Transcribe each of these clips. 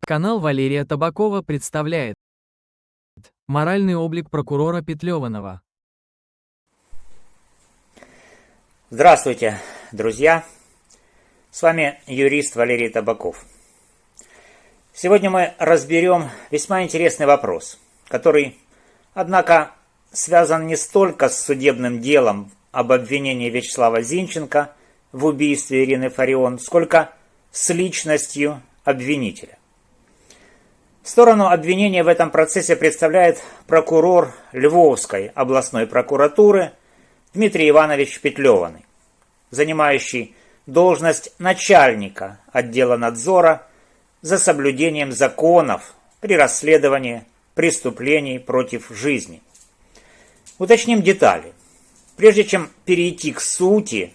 Канал Валерия Табакова представляет моральный облик прокурора Петлеванова. Здравствуйте, друзья! С вами юрист Валерий Табаков. Сегодня мы разберем весьма интересный вопрос, который, однако, связан не столько с судебным делом об обвинении Вячеслава Зинченко в убийстве Ирины Фарион, сколько с личностью обвинителя. Сторону обвинения в этом процессе представляет прокурор Львовской областной прокуратуры Дмитрий Иванович Петлеваный, занимающий должность начальника отдела надзора за соблюдением законов при расследовании преступлений против жизни. Уточним детали. Прежде чем перейти к сути,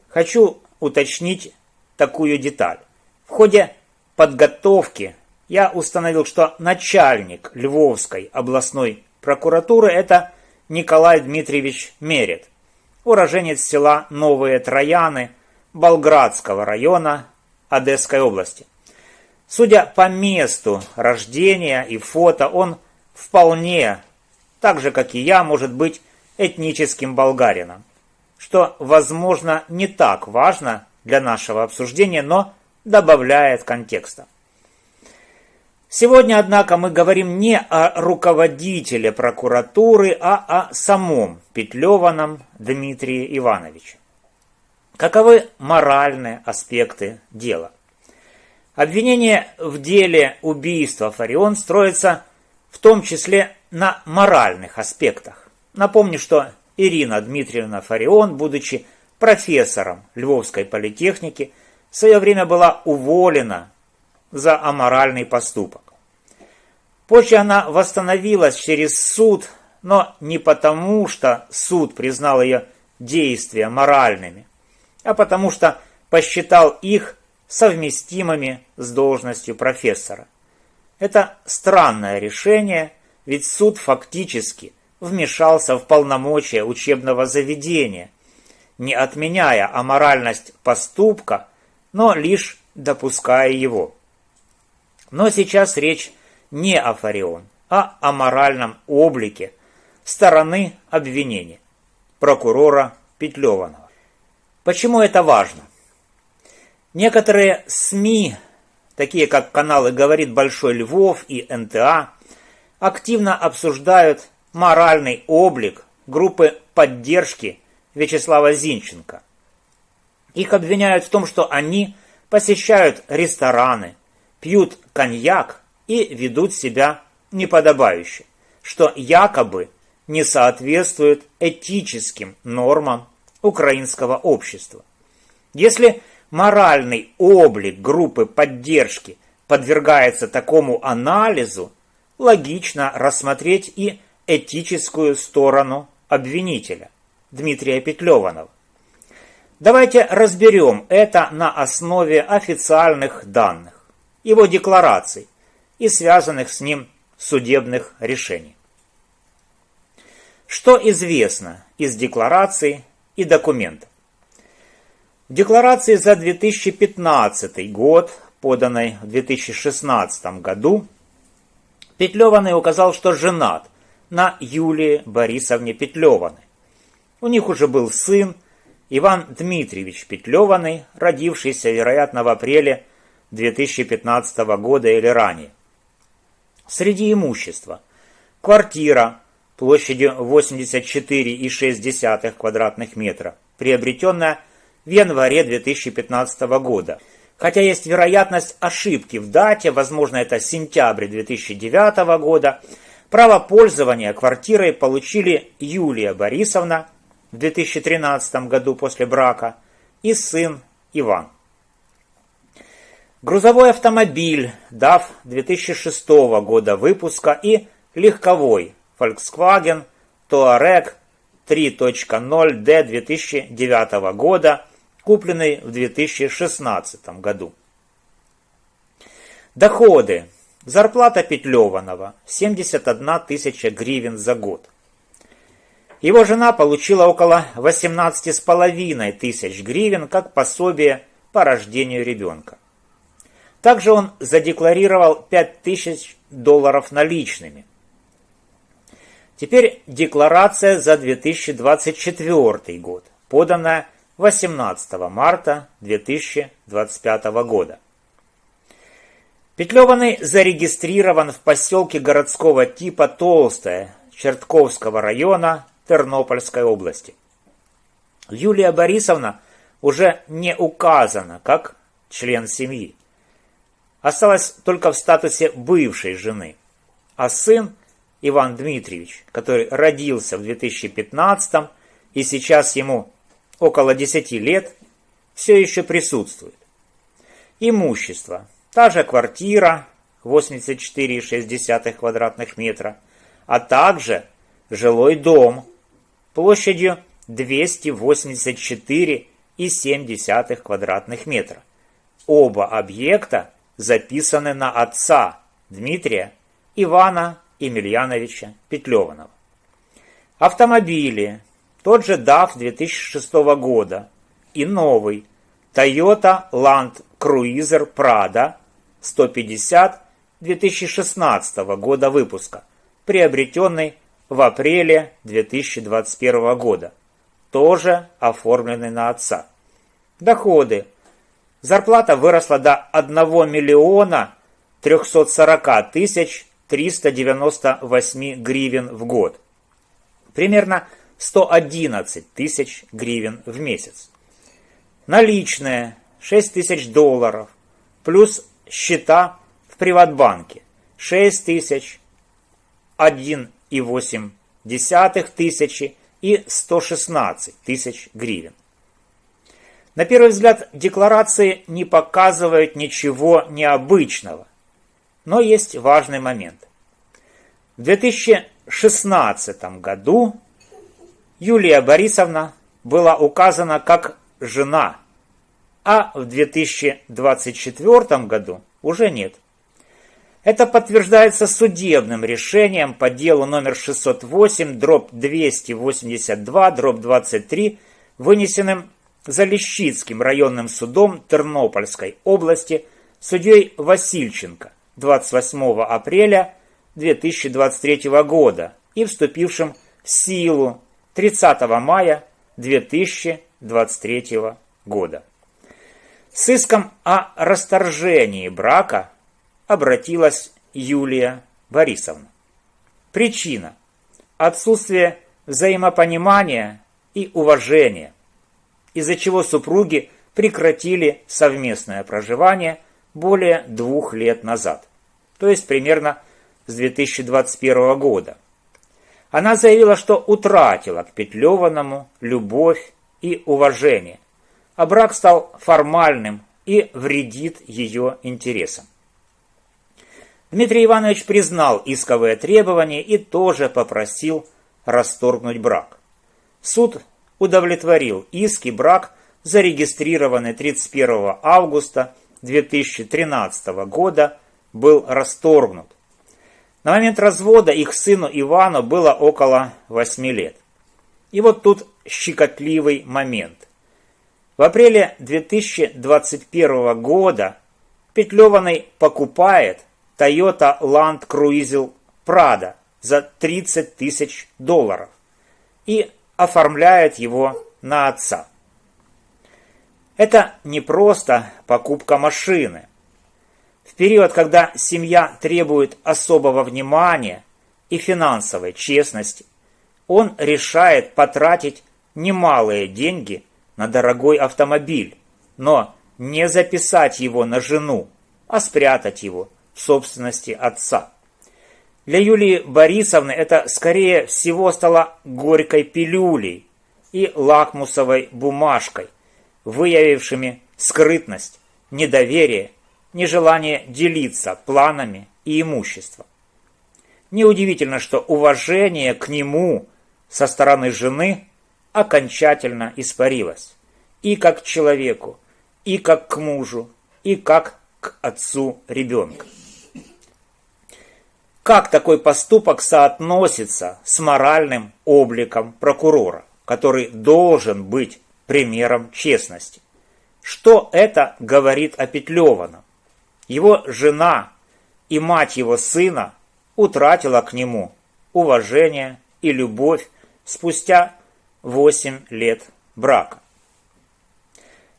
хочу уточнить такую деталь. В ходе подготовки я установил, что начальник Львовской областной прокуратуры – это Николай Дмитриевич Мерет, уроженец села Новые Трояны Болградского района Одесской области. Судя по месту рождения и фото, он вполне, так же как и я, может быть этническим болгарином, что, возможно, не так важно для нашего обсуждения, но добавляет контекста. Сегодня, однако, мы говорим не о руководителе прокуратуры, а о самом Петлеваном Дмитрии Ивановиче. Каковы моральные аспекты дела? Обвинение в деле убийства Фарион строится в том числе на моральных аспектах. Напомню, что Ирина Дмитриевна Фарион, будучи профессором Львовской политехники, в свое время была уволена за аморальный поступок. Позже она восстановилась через суд, но не потому, что суд признал ее действия моральными, а потому что посчитал их совместимыми с должностью профессора. Это странное решение, ведь суд фактически вмешался в полномочия учебного заведения, не отменяя аморальность поступка, но лишь допуская его. Но сейчас речь не о Фарион, а о моральном облике стороны обвинения прокурора Петлеванова. Почему это важно? Некоторые СМИ, такие как каналы «Говорит Большой Львов» и НТА, активно обсуждают моральный облик группы поддержки Вячеслава Зинченко. Их обвиняют в том, что они посещают рестораны, пьют коньяк и ведут себя неподобающе, что якобы не соответствует этическим нормам украинского общества. Если моральный облик группы поддержки подвергается такому анализу, логично рассмотреть и этическую сторону обвинителя Дмитрия Петлеванова. Давайте разберем это на основе официальных данных, его деклараций и связанных с ним судебных решений. Что известно из деклараций и документов? В декларации за 2015 год, поданной в 2016 году, Петлеваный указал, что женат на Юлии Борисовне Петлеваной. У них уже был сын Иван Дмитриевич Петлеваный, родившийся, вероятно, в апреле 2015 года или ранее. Среди имущества: квартира площадью 84,6 квадратных метра, приобретенная в январе 2015 года. Хотя есть вероятность ошибки в дате, возможно, это сентябрь 2009 года, право пользования квартирой получили Юлия Борисовна в 2013 году после брака и сын Иван. Грузовой автомобиль DAF 2006 года выпуска и легковой Volkswagen Touareg 3.0D 2009 года, купленный в 2016 году. Доходы. Зарплата Петлеванова 71 тысяча гривен за год. Его жена получила около 18,5 тысяч гривен как пособие по рождению ребенка. Также он задекларировал $5000 наличными. Теперь декларация за 2024 год, поданная 18 марта 2025 года. Петлеванный зарегистрирован в поселке городского типа Толстое Чертковского района Тернопольской области. Юлия Борисовна уже не указана как член семьи. Осталась только в статусе бывшей жены, а сын Иван Дмитриевич, который родился в 2015 и сейчас ему около 10 лет, все еще присутствует. Имущество. Та же квартира 84,6 квадратных метра, а также жилой дом площадью 284,7 квадратных метра. Оба объекта записаны на отца Дмитрия Ивана Емельяновича Петлеванова. Автомобили. Тот же DAF 2006 года и новый Toyota Land Cruiser Prado 150 2016 года выпуска, приобретенный в апреле 2021 года, тоже оформленный на отца. Доходы. Зарплата выросла до 1 миллиона 340 тысяч 398 гривен в год. Примерно 111 тысяч гривен в месяц. Наличные $6000, плюс счета в Приватбанке 6 тысяч, 1,8 тысячи и 116 тысяч гривен. На первый взгляд, декларации не показывают ничего необычного, но есть важный момент. В 2016 году Юлия Борисовна была указана как жена, а в 2024 году уже нет. Это подтверждается судебным решением по делу номер 608/282/23, вынесенным Залещицким районным судом Тернопольской области судьей Васильченко 28 апреля 2023 года и вступившим в силу 30 мая 2023 года. С иском о расторжении брака обратилась Юлия Борисовна. Причина – отсутствие взаимопонимания и уважения, из-за чего супруги прекратили совместное проживание более 2 лет назад, то есть примерно с 2021 года. Она заявила, что утратила к Петлеванному любовь и уважение, а брак стал формальным и вредит ее интересам. Дмитрий Иванович признал исковые требования и тоже попросил расторгнуть брак. Суд удовлетворил иск, и брак, зарегистрированный 31 августа 2013 года, был расторгнут. На момент развода их сыну Ивану было около 8 лет. И вот тут щекотливый момент. В апреле 2021 года Петлеванный покупает Toyota Land Cruiser Prado за $30 тысяч и оформляет его на отца. Это не просто покупка машины. В период, когда семья требует особого внимания и финансовой честности, он решает потратить немалые деньги на дорогой автомобиль, но не записать его на жену, а спрятать его в собственности отца. Для Юлии Борисовны это, скорее всего, стало горькой пилюлей и лакмусовой бумажкой, выявившими скрытность, недоверие, нежелание делиться планами и имуществом. Неудивительно, что уважение к нему со стороны жены окончательно испарилось. И как к человеку, и как к мужу, и как к отцу ребенка. Как такой поступок соотносится с моральным обликом прокурора, который должен быть примером честности? Что это говорит о Петлеваном? его жена и мать его сына утратила к нему уважение и любовь спустя 8 лет брака.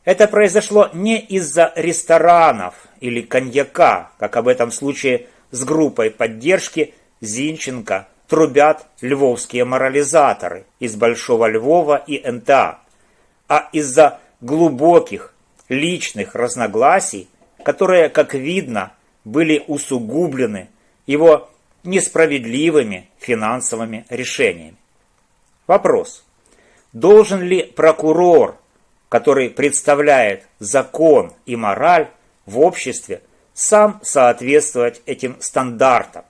Это произошло не из-за ресторанов или коньяка, как об этом случае с группой поддержки Зинченко трубят львовские морализаторы из Большого Львова и НТА, а из-за глубоких личных разногласий, которые, как видно, были усугублены его несправедливыми финансовыми решениями. Вопрос: должен ли прокурор, который представляет закон и мораль в обществе, сам соответствовать этим стандартам?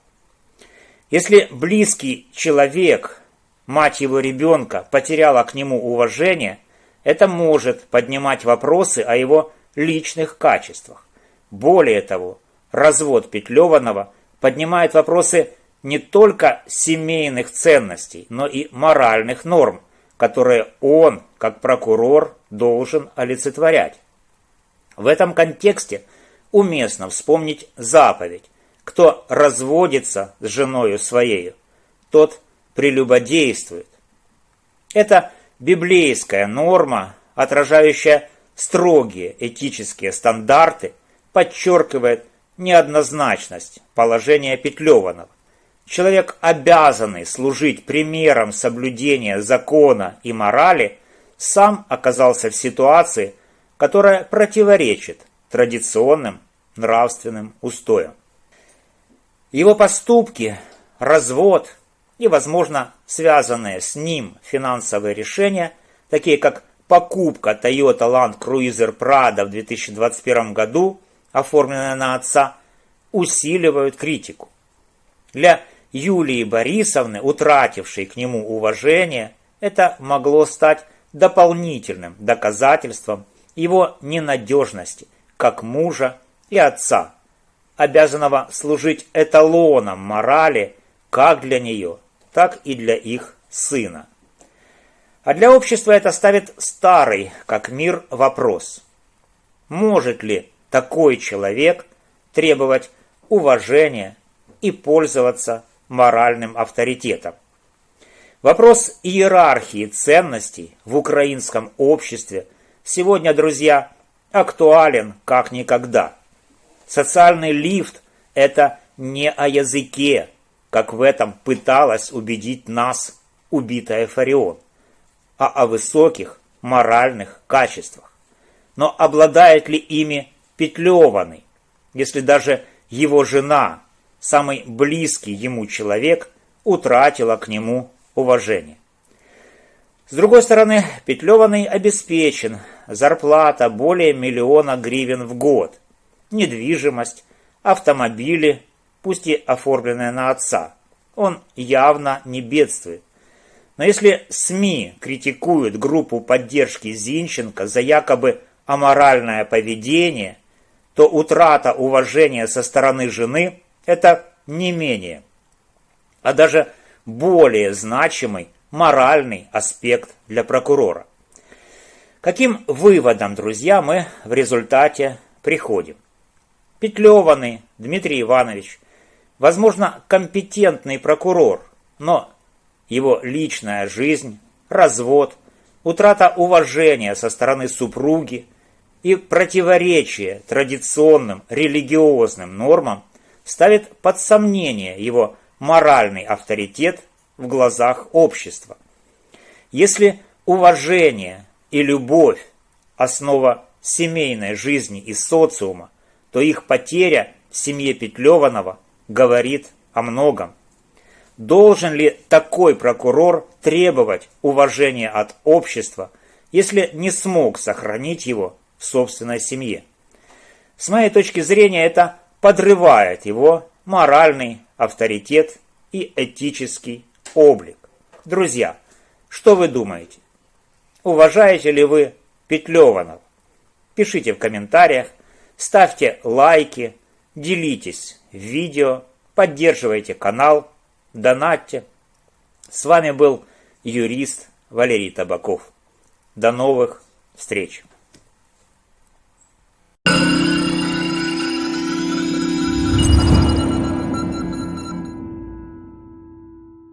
Если близкий человек, мать его ребенка, потеряла к нему уважение, это может поднимать вопросы о его личных качествах. Более того, развод Петлеванова поднимает вопросы не только семейных ценностей, но и моральных норм, которые он, как прокурор, должен олицетворять. В этом контексте уместно вспомнить заповедь: кто разводится с женою своею, тот прелюбодействует. Это библейская норма, отражающая строгие этические стандарты, подчеркивает неоднозначность положения Петлеванова. Человек, обязанный служить примером соблюдения закона и морали, сам оказался в ситуации, которая противоречит традиционным нравственным устоям. Его поступки, развод и, возможно, связанные с ним финансовые решения, такие как покупка Toyota Land Cruiser Prado в 2021 году, оформленная на отца, усиливают критику. Для Юлии Борисовны, утратившей к нему уважение, это могло стать дополнительным доказательством его ненадежности как мужа и отца, обязанного служить эталоном морали как для нее, так и для их сына. А для общества это ставит старый, как мир, вопрос: может ли такой человек требовать уважения и пользоваться моральным авторитетом? Вопрос иерархии ценностей в украинском обществе сегодня, друзья, актуален как никогда. Социальный лифт – это не о языке, как в этом пыталась убедить нас убитая Фарион, а о высоких моральных качествах. Но обладает ли ими Петлеваный, если даже его жена, самый близкий ему человек, утратила к нему уважение? С другой стороны, Петлеваный обеспечен, зарплата более 1 миллиона гривен в год, недвижимость, автомобили, пусть и оформленные на отца. Он явно не бедствует. Но если СМИ критикуют группу поддержки Зинченко за якобы аморальное поведение, то утрата уважения со стороны жены – это не менее, а даже более значимый моральный аспект для прокурора. Каким выводом, друзья, мы в результате приходим? Петлеваный Дмитрий Иванович, возможно, компетентный прокурор, но его личная жизнь, развод, утрата уважения со стороны супруги и противоречие традиционным религиозным нормам ставит под сомнение его моральный авторитет в глазах общества. Если уважение и любовь – основа семейной жизни и социума, то их потеря в семье Петлеванова говорит о многом. Должен ли такой прокурор требовать уважения от общества, если не смог сохранить его в собственной семье? С моей точки зрения, это подрывает его моральный авторитет и этический облик. Друзья, что вы думаете? Уважаете ли вы Петлеванова? Пишите в комментариях, ставьте лайки, делитесь видео, поддерживайте канал, донатьте. С вами был юрист Валерий Табаков. До новых встреч!